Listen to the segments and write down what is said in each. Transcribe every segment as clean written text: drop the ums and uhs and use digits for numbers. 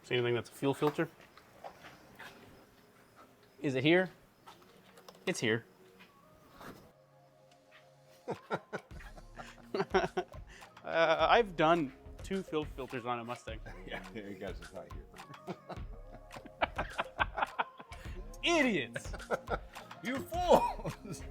See anything that's a fuel filter? Is it here? It's here. I've done 2 fuel filters on a Mustang. Yeah, you guys are not here. Idiots! You fools!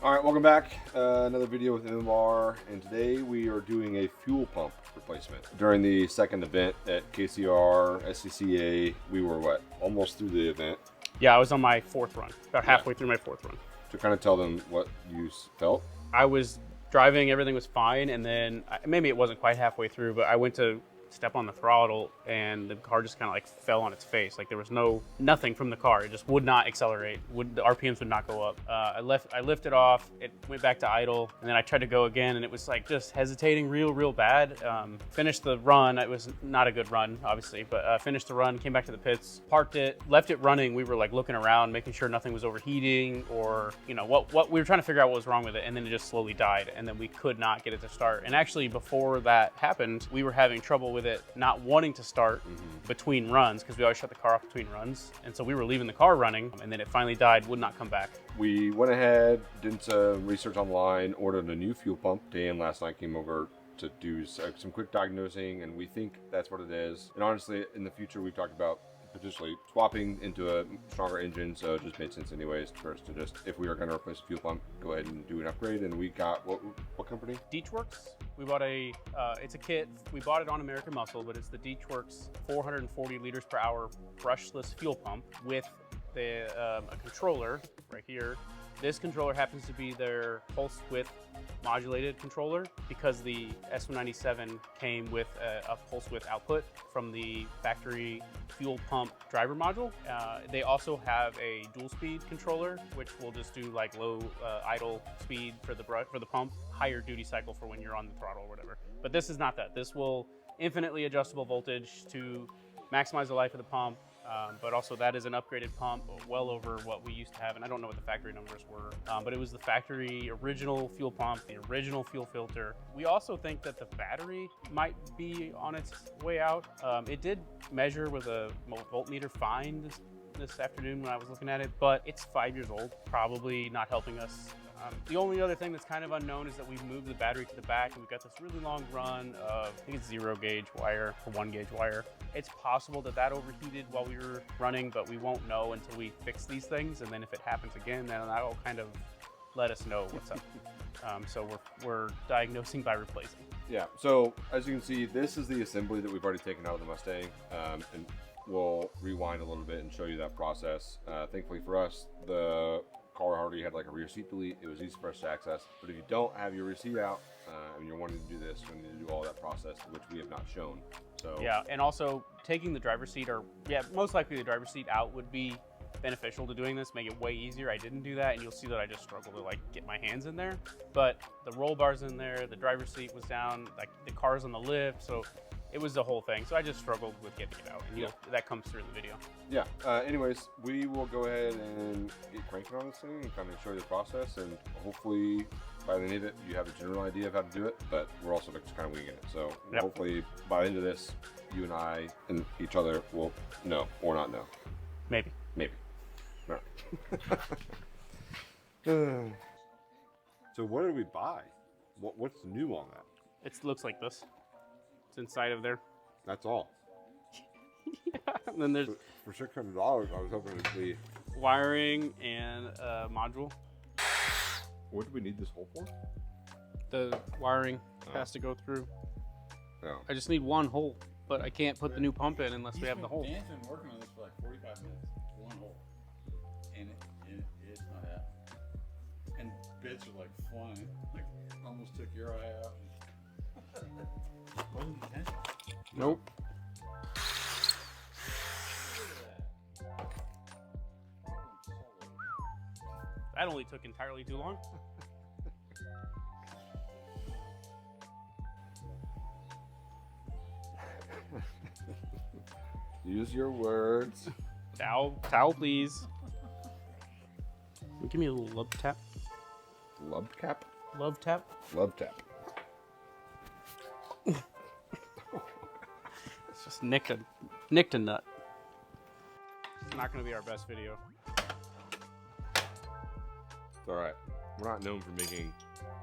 All right, welcome back. Another video with MMR, and today we are doing a fuel pump replacement. During the second event at KCR, SCCA, we were what, almost through the event. Yeah, I was on my 4th run, about halfway through my 4th run. To kind of tell them what you felt. I was driving, everything was fine, and then maybe it wasn't quite halfway through, but I went to step on the throttle and the car just kind of like fell on its face. Like there was nothing from the car. It just would not accelerate. The RPMs would not go up. I lifted off, it went back to idle, and then I tried to go again, and it was like just hesitating real bad. Finished the run. It was not a good run, obviously, but finished the run, came back to the pits, parked it, left it running. We were like looking around, making sure nothing was overheating or, you know, what we were trying to figure out what was wrong with it, and then it just slowly died, and then we could not get it to start. And actually before that happened, we were having trouble with it not wanting to start between runs, because we always shut the car off between runs, and so we were leaving the car running, and then it finally died, would not come back. We went ahead, did some research online, ordered a new fuel pump. Dan last night came over to do some quick diagnosing, and we think that's what it is. And honestly, in the future, we've talked about potentially swapping into a stronger engine, so it just made sense anyways for us to just, if we are going to replace a fuel pump, go ahead and do an upgrade. And we got, what company? Deatschwerks. We bought it's a kit. We bought it on American Muscle, but it's the Deatschwerks 440 liters per hour brushless fuel pump with a controller right here. This controller happens to be their pulse width modulated controller, because the S197 came with a pulse width output from the factory fuel pump driver module. They also have a dual speed controller, which will just do like low idle speed for the pump, higher duty cycle for when you're on the throttle or whatever. But this is not that. This will infinitely adjustable voltage to maximize the life of the pump. But also that is an upgraded pump, well over what we used to have, and I don't know what the factory numbers were, but it was the factory original fuel pump, the original fuel filter. We also think that the battery might be on its way out. It did measure with a voltmeter fine this afternoon when I was looking at it, but it's 5 years old, probably not helping us. The only other thing that's kind of unknown is that we've moved the battery to the back, and we've got this really long run of, I think it's 0 gauge wire or 1 gauge wire. It's possible that that overheated while we were running, but we won't know until we fix these things. And then if it happens again, then that'll kind of let us know what's up. So we're diagnosing by replacing. Yeah, so as you can see, this is the assembly that we've already taken out of the Mustang. And we'll rewind a little bit and show you that process. Thankfully for us, the car already had like a rear seat delete. It was easy for us to access. But if you don't have your rear seat out and you're wanting to do this, you need to do all that process, which we have not shown. So yeah, and also taking the driver's seat, or most likely the driver's seat out, would be beneficial to doing this, make it way easier. I didn't do that, and you'll see that I just struggled to like get my hands in there. But the roll bar's in there, the driver's seat was down, like the car's on the lift, so it was the whole thing. So I just struggled with getting it out, and that comes through in the video. Yeah. Anyways, we will go ahead and get cranking on this thing and kind of show you the process, and hopefully by the end of it, you have a general idea of how to do it, but we're also just kind of winging it. So hopefully by the end of this, you and I and each other will know or not know. Maybe. All right. So what did we buy? What's new on that? It looks like this. It's inside of there. That's all. Yeah. And then there's for $600. I was hoping it'd be wiring and a module. What do we need this hole for? The wiring has to go through. Oh. I just need one hole, but I can't put the new pump in unless we have the hole. Dan's been working on this for like 45 minutes. One hole. And it's not happening. And bits are like flying. Like almost took your eye out. Wasn't intentional. Nope. That only took entirely too long. Use your words. Towel, please. Give me a little lub tap. Lub cap? Love tap. Love tap. It's just nicked a nut. It's not going to be our best video. It's all right. We're not known for making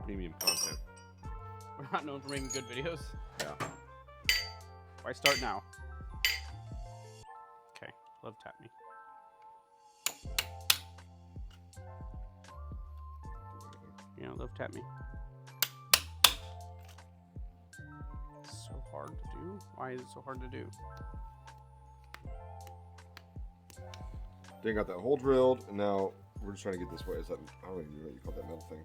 premium content. We're not known for making good videos. Yeah. Why start now? Okay, love tap me. Yeah, love tap me. It's so hard to do. Why is it so hard to do? Dan got that hole drilled, and now we're just trying to get this way. Is that, I don't even know what you call that metal thing.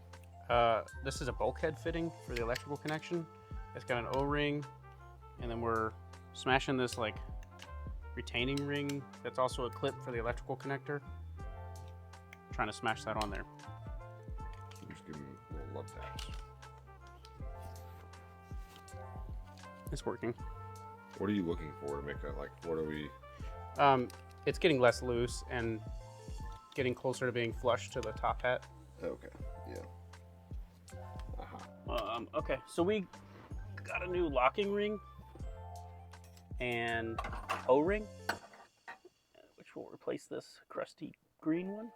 This is a bulkhead fitting for the electrical connection. It's got an O-ring, and then we're smashing this like retaining ring that's also a clip for the electrical connector. Trying to smash that on there. Just give me little love taps. It's working. What are you looking for to make that, like, what are we? It's getting less loose and getting closer to being flush to the top hat. Okay, yeah. Okay, so we got a new locking ring and O-ring, which will replace this crusty green one.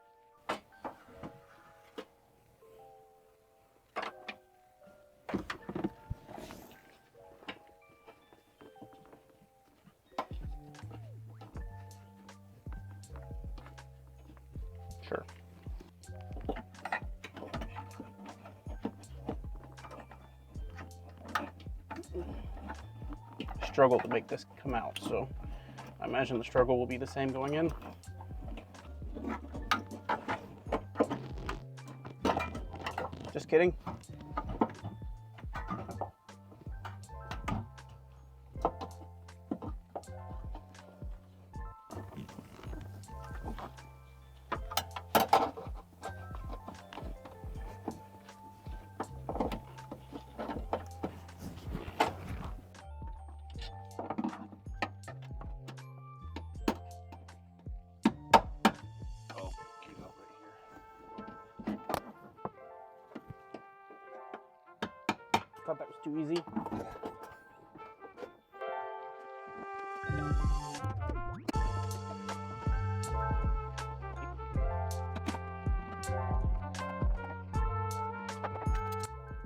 Sure. Struggle to make this come out, so I imagine the struggle will be the same going in. Just kidding. Thought that was too easy.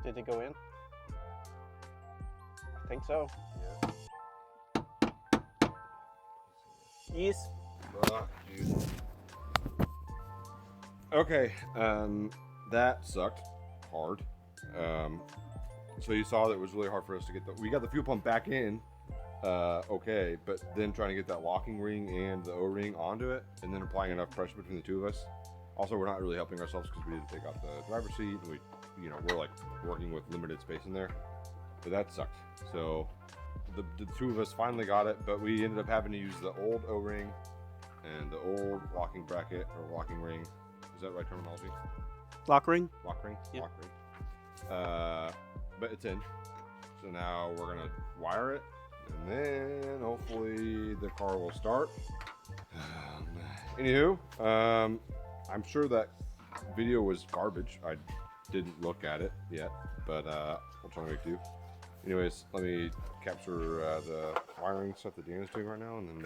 Did it go in? I think so. Yeah. Yes. Okay, that sucked hard. So you saw that it was really hard for us to get we got the fuel pump back in, okay, but then trying to get that locking ring and the O-ring onto it, and then applying enough pressure between the two of us. Also, we're not really helping ourselves because we didn't take out the driver's seat, and we're like working with limited space in there. But that sucked. So the two of us finally got it, but we ended up having to use the old O-ring and the old locking bracket or locking ring. Is that right terminology? Lock ring? Lock ring? Yep. Lock ring. But it's in. So now we're gonna wire it, and then hopefully the car will start. Anywho, I'm sure that video was garbage. I didn't look at it yet, but we'll try to make do. Anyways, let me capture the wiring stuff that Dan is doing right now, and then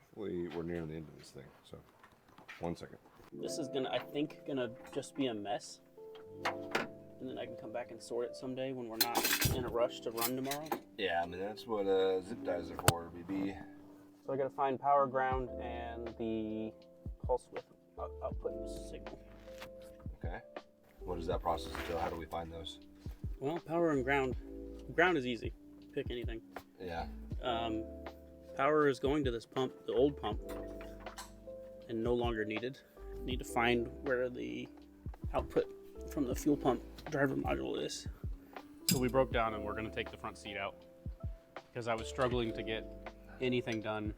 hopefully we're nearing the end of this thing. So, 1 second. This is I think gonna just be a mess. And then I can come back and sort it someday when we're not in a rush to run tomorrow. Yeah, I mean, that's what zip ties are for, BB. So I gotta find power, ground, and the pulse width output signal. Okay. What does that process entail? How do we find those? Well, power and ground. Ground is easy. Pick anything. Yeah. Power is going to this pump, the old pump, and no longer needed. Need to find where the output from the fuel pump driver module is. So we broke down and we're going to take the front seat out because I was struggling to get anything done.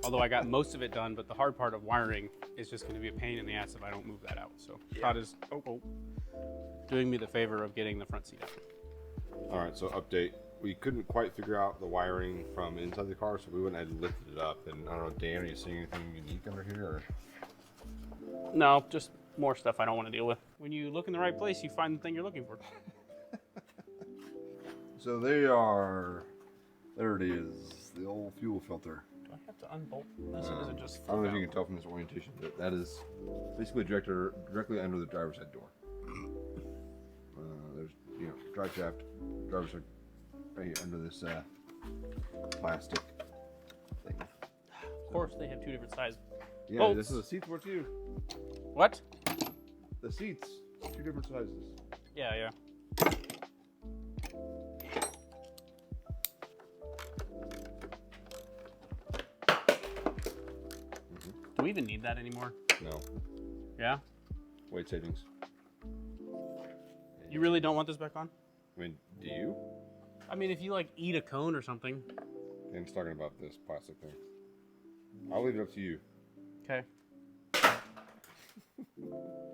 Although I got most of it done, but the hard part of wiring is just going to be a pain in the ass if I don't move that out. So Todd is doing me the favor of getting the front seat out. All right, so update. We couldn't quite figure out the wiring from inside the car, so we went ahead and lifted it up. And I don't know, Dan, are you seeing anything unique under here? Or? No, just more stuff I don't want to deal with. When you look in the right place, you find the thing you're looking for. So they are. There it is. The old fuel filter. Do I have to unbolt this, or does it just I don't know if flip you can tell from this orientation, but that is basically directly under the driver's side door. There's, drive shaft, driver's side right here under this plastic thing. Of course, they have two different sizes. Yeah, bolts. this is the seats for too. What? The seats, two different sizes. Yeah, yeah. Do we even need that anymore? No, Yeah? weight savings. You really don't want this back on? I mean, do you? I mean, if you like eat a cone or something. Dan's talking about this plastic thing. I'll leave it up to you. Okay.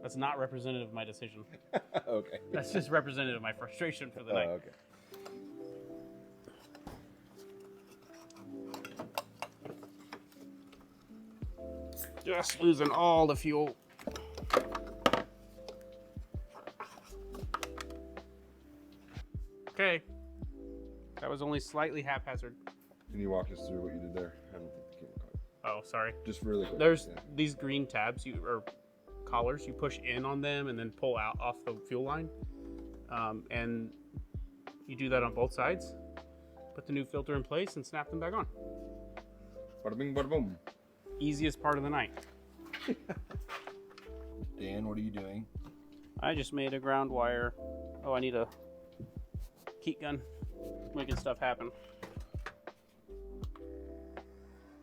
That's not representative of my decision. Okay. That's just representative of my frustration for the night. Okay. Just losing all the fuel. Okay. That was only slightly haphazard. Can you walk us through what you did there? I don't think the camera caught it. Oh, sorry. Just really quick. There's yeah. these green tabs or collars. You push in on them and then pull out off the fuel line. And you do that on both sides. Put the new filter in place and snap them back on. Bada bing, bada boom. Easiest part of the night. Dan, what are you doing? I just made a ground wire. Oh, I need a heat gun. Making stuff happen.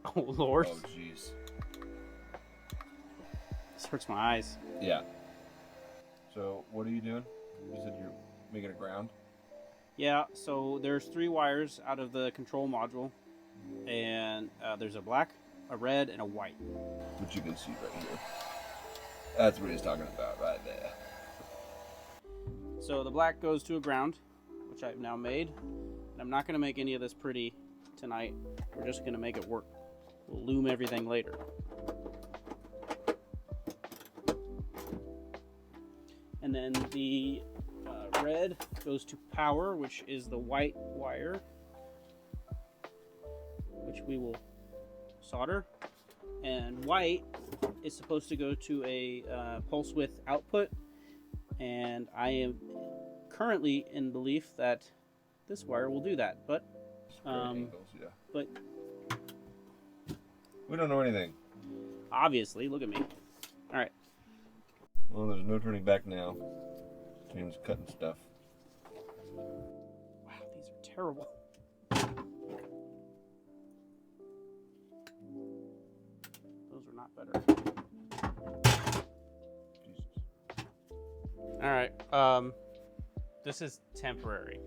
Oh, Lord. Oh, jeez. This hurts my eyes. Yeah. So, what are you doing? You said you're making a ground? Yeah, so there's 3 wires out of the control module. And there's a black, a red, and a white. Which you can see right here. That's what he's talking about right there. So the black goes to a ground, which I've now made. And I'm not going to make any of this pretty tonight. We're just going to make it work. We'll loom everything later. And then the red goes to power, which is the white wire, which we will solder. And white is supposed to go to a pulse width output. And I am currently in belief that this wire will do that, but Yeah. but We don't know anything. obviously, look at me. All right, Well, there's no turning back now. James cutting stuff. wow, these are terrible. Those are not better. Jesus. All right, this is temporary.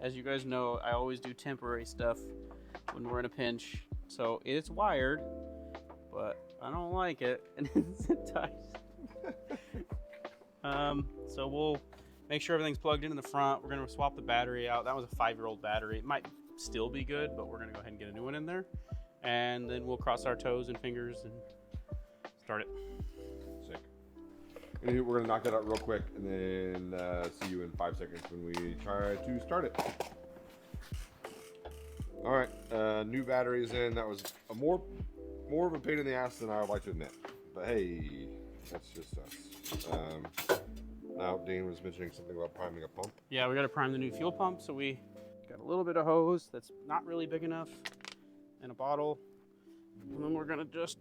As you guys know, I always do temporary stuff when we're in a pinch. So it's wired, but I don't like it, and it's tight. So we'll make sure everything's plugged in the front. We're gonna swap the battery out. That was a 5-year-old battery. It might still be good, but we're gonna go ahead and get a new one in there. And then we'll cross our toes and fingers and start it. Sick. Anywho, we're gonna knock that out real quick, and then see you in 5 seconds when we try to start it. All right, new batteries in. That was a more of a pain in the ass than I would like to admit, but hey, that's just us. Now Dean was mentioning something about priming a pump. Yeah, we got to prime the new fuel pump. So we got a little bit of hose that's not really big enough and a bottle. And then we're going to just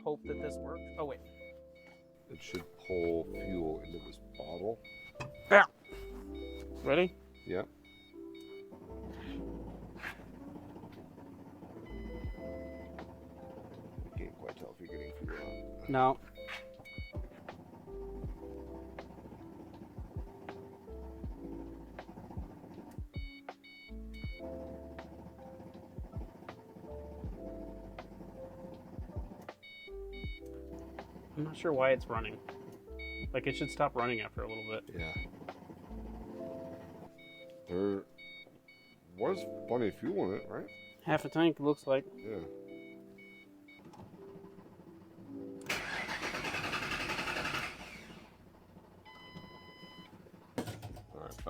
hope that this works. Oh, wait. It should pull fuel into this bottle. Yeah. Ready? Yep. I can't quite tell if you're getting fuel or not. No. I'm not sure why it's running. Like, it should stop running after a little bit. Yeah. There was plenty of fuel in it, right? Half a tank, it looks like. Yeah.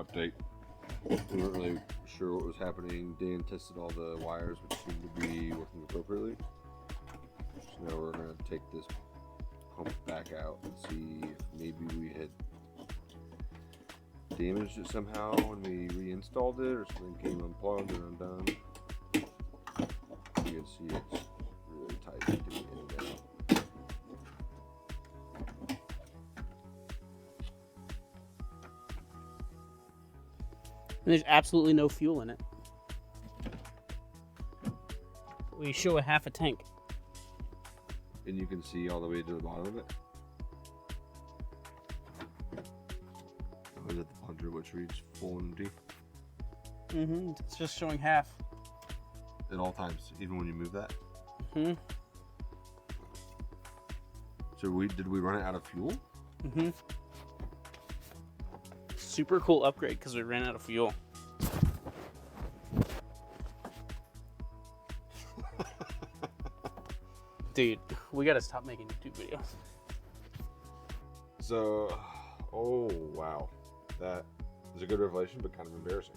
update. We weren't really sure what was happening. Dan tested all the wires, which seemed to be working appropriately. So now we're going to take this pump back out and see if maybe we had damaged it somehow when we reinstalled it, or something came unplugged or undone. You can see it's really tight to get in and out. And there's absolutely no fuel in it. We show a half a tank. And you can see all the way to the bottom of it. Oh, is it the plunger which reads full and empty? Mm-hmm. It's just showing half. At all times, even when you move that? Mm-hmm. So did we run it out of fuel? Mm-hmm. Super cool upgrade because we ran out of fuel. Dude, we gotta stop making YouTube videos. So, oh wow, that is a good revelation, but kind of embarrassing.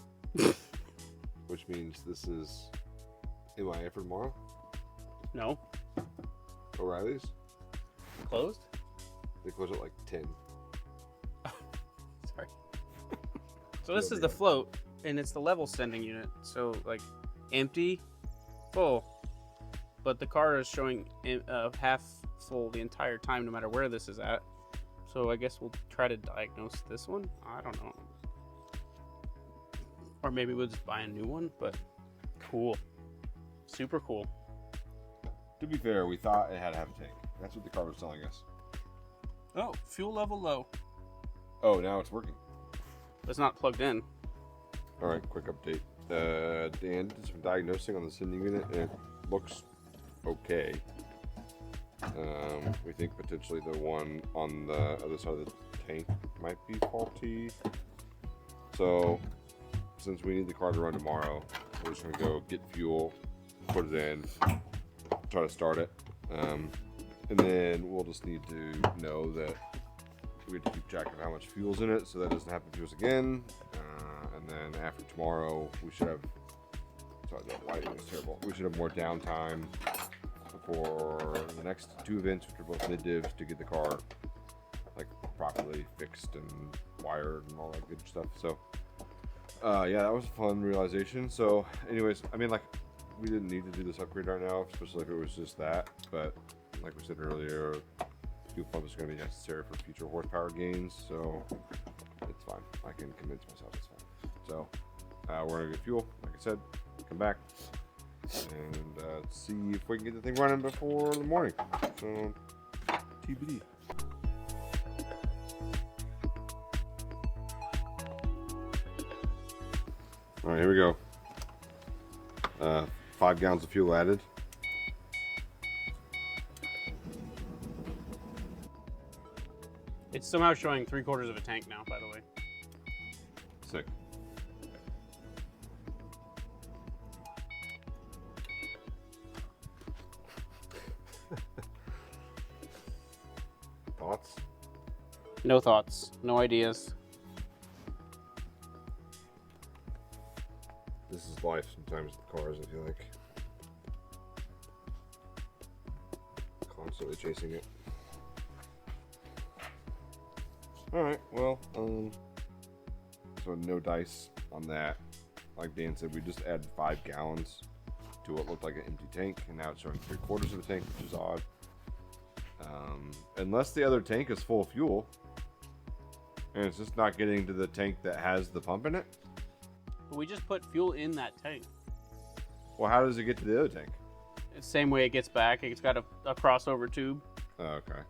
Which means this is MIA for tomorrow? No. O'Reilly's? Closed? They close at like 10. Sorry. So this is the float, and it's the level sending unit. So like empty, full, but the car is showing half full the entire time, no matter where this is at. So I guess we'll try to diagnose this one. I don't know. Or maybe we'll just buy a new one, but cool. Super cool. To be fair, we thought it had half a tank. That's what the car was telling us. Oh, fuel level low. Oh, now it's working. It's not plugged in. All right, quick update. Dan did some diagnosing on the sending unit, and it looks okay. We think potentially the one on the other side of the tank might be faulty. So, since we need the car to run tomorrow, we're just gonna go get fuel, put it in, try to start it, and then we'll just need to know that we have to keep track of how much fuel's in it, so that doesn't happen to us again. And then after tomorrow, we should have. Sorry, the lighting is terrible. We should have more downtime for the next two events, which are both mid-divs, to get the car like properly fixed and wired and all that good stuff. So, yeah, that was a fun realization. So, anyways, I mean, like, we didn't need to do this upgrade right now, especially if it was just that. But like we said earlier, fuel pump is going to be necessary for future horsepower gains, so it's fine. I can convince myself it's fine. So, we're going to get fuel, like I said, come back, and see if we can get the thing running before the morning. So, TBD. All right, here we go. 5 gallons of fuel added. It's somehow showing 3/4 of a tank now, by the way. Sick. Thoughts? No thoughts, no ideas. This is life sometimes with cars, I feel like. Constantly chasing it. Alright, well, so no dice on that. Like Dan said, we just added 5 gallons to what looked like an empty tank, and now it's showing 3/4 of a tank, which is odd. Unless the other tank is full of fuel, and it's just not getting to the tank that has the pump in it. But we just put fuel in that tank. Well, how does it get to the other tank? It's the same way it gets back. It's got a crossover tube. Oh, okay.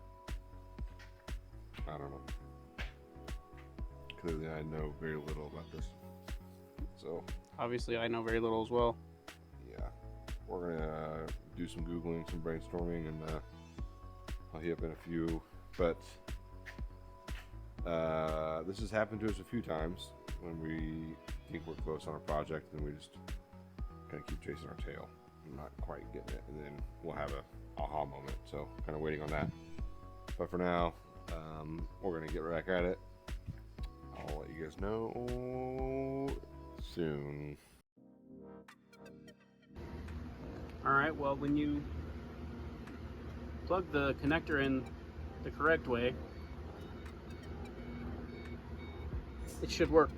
I don't know. Clearly, I know very little about this. So, Obviously, I know very little as well. yeah, we're gonna do some Googling, some brainstorming, and I'll hit up in a few. But this has happened to us a few times when we think we're close on a project, and we just kind of keep chasing our tail and not quite getting it, and then we'll have a aha moment. So, kind of waiting on that. But for now, we're gonna get back at it. I'll let you guys know soon. All right, well, when you plug the connector in the correct way, it should work.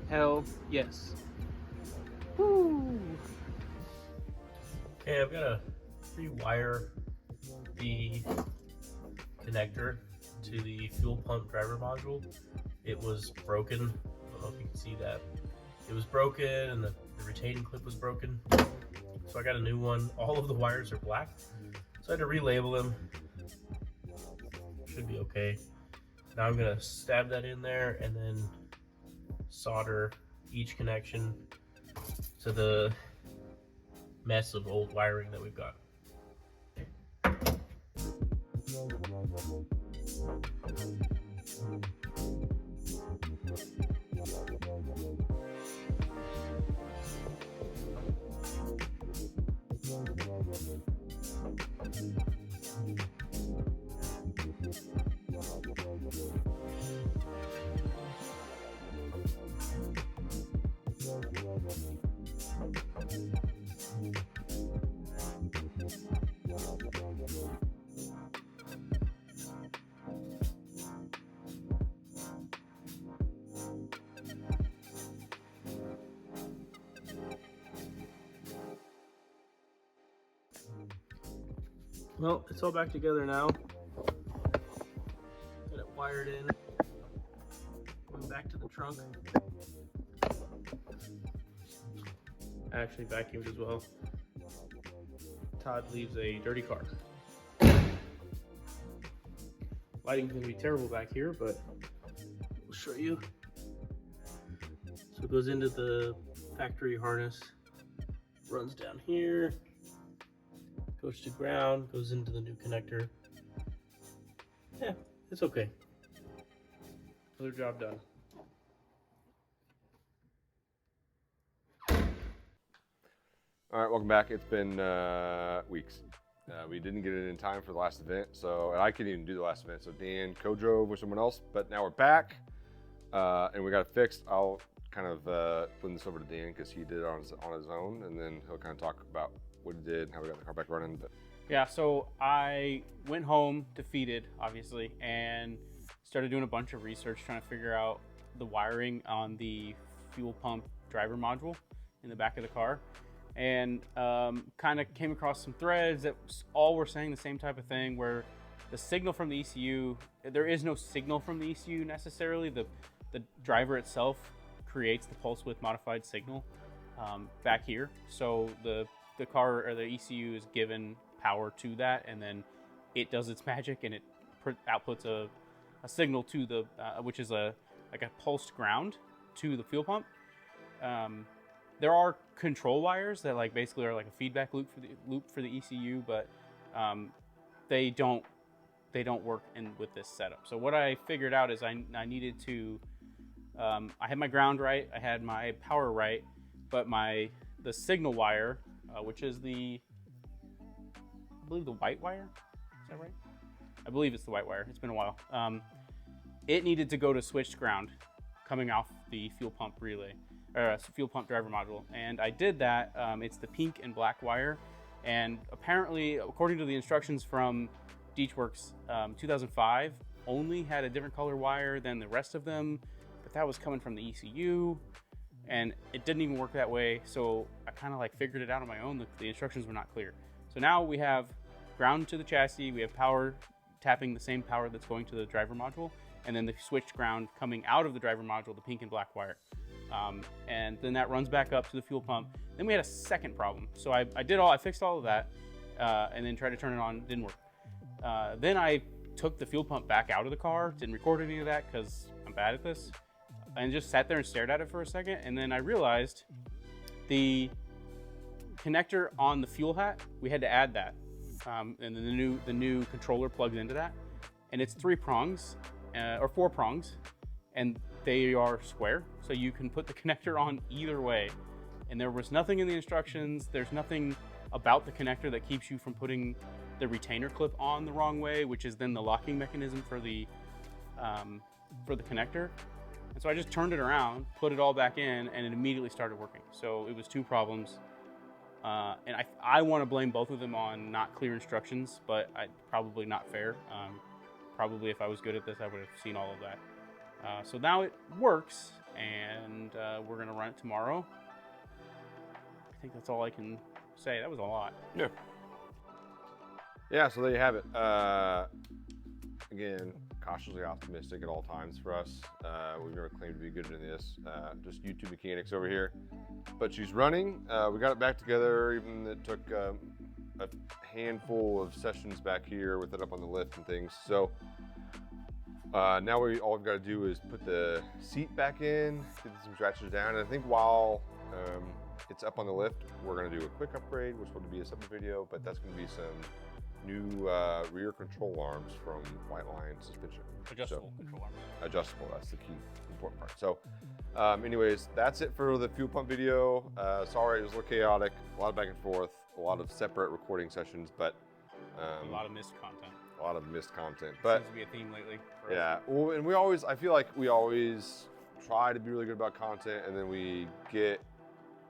Hell yes. Woo! Okay, I've got to rewire the connector to the fuel pump driver module. It was broken. I don't know if you can see that. It was broken and the retaining clip was broken. So I got a new one. All of the wires are black. So I had to relabel them. Should be okay. Now I'm going to stab that in there and then solder each connection to the mess of old wiring that we've got. Well, it's all back together now. Got it wired in. Going back to the trunk. I actually vacuumed as well. Todd leaves a dirty car. Lighting's gonna be terrible back here, but we'll show you. So it goes into the factory harness, runs down here, goes to ground, goes into the new connector. Yeah, it's okay. Another job done. All right, welcome back. It's been weeks. We didn't get it in time for the last event, and I couldn't even do the last event. So Dan co-drove with someone else, but now we're back and we got it fixed. I'll kind of flip this over to Dan because he did it on his own, and then he'll kind of talk about what he did and how we got the car back running. But yeah, so I went home defeated, obviously, and started doing a bunch of research trying to figure out the wiring on the fuel pump driver module in the back of the car. And kind of came across some threads that all were saying the same type of thing, where the signal from the ECU, there is no signal from the ECU necessarily. The driver itself creates the pulse width modified signal back here. So the car or the ECU is given power to that, and then it does its magic and it outputs a signal to the which is like a pulsed ground to the fuel pump. There are control wires that basically are like a feedback loop for the ECU, but they don't work with this setup. So what I figured out is I needed to I had my ground right, I had my power right, but the signal wire, which is I believe the white wire, is that right? I believe it's the white wire. It's been a while. It needed to go to switched ground coming off the fuel pump relay. Fuel pump driver module, and I did that. It's the pink and black wire, and apparently, according to the instructions from Deatschwerks 2005, only had a different color wire than the rest of them, but that was coming from the ECU, and it didn't even work that way. So I kind of figured it out on my own. The instructions were not clear. So now we have ground to the chassis, we have power tapping the same power that's going to the driver module, and then the switched ground coming out of the driver module, the pink and black wire. And then that runs back up to the fuel pump. Then we had a second problem. So I fixed all of that, and then tried to turn it on, didn't work. Then I took the fuel pump back out of the car, didn't record any of that because I'm bad at this, and just sat there and stared at it for a second. And then I realized the connector on the fuel hat, we had to add that. And then the new controller plugs into that, and it's 3 prongs, or 4 prongs, and they are square, so you can put the connector on either way. And there was nothing in the instructions, there's nothing about the connector that keeps you from putting the retainer clip on the wrong way, which is then the locking mechanism for the connector. And so I just turned it around, put it all back in, and it immediately started working. So it was 2 problems. And I want to blame both of them on not clear instructions, but probably not fair. Probably if I was good at this, I would have seen all of that. So now it works, and we're going to run it tomorrow. I think that's all I can say. That was a lot. Yeah. Yeah, so there you have it. Again, cautiously optimistic at all times for us. We've never claimed to be good at this. Just YouTube mechanics over here. But she's running. We got it back together, even it took a handful of sessions back here with it up on the lift and things. So now all we've got to do is put the seat back in, get some scratches down. And I think while it's up on the lift, we're going to do a quick upgrade, which will be a separate video, but that's going to be some new rear control arms from White Line Suspension. Adjustable control arms. Adjustable, that's the key important part. So anyways, that's it for the fuel pump video. Sorry, it was a little chaotic, a lot of back and forth, a lot of separate recording sessions, but a lot of missed content. A lot of missed content, but seems to be a theme lately. Yeah, well, and I feel like we always try to be really good about content, and then we get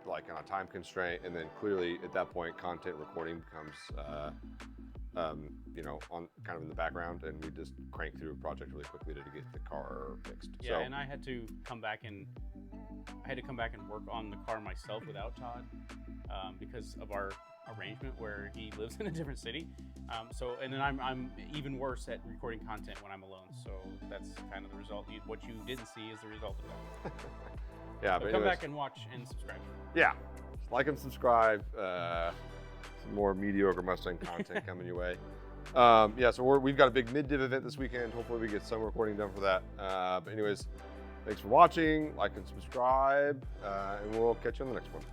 like on a time constraint, and then clearly at that point, content recording becomes you know, on kind of in the background, and we just crank through a project really quickly to get the car fixed. Yeah, so, and I had to come back and work on the car myself without Todd because of our arrangement where he lives in a different city. And then I'm even worse at recording content when I'm alone. So that's kind of the result. What you didn't see is the result of that. Yeah, but come back and watch and subscribe. Yeah, like and subscribe. Some more mediocre Mustang content coming your way. Yeah, so we've got a big mid-div event this weekend. Hopefully we get some recording done for that. But anyways, thanks for watching, like and subscribe, and we'll catch you on the next one.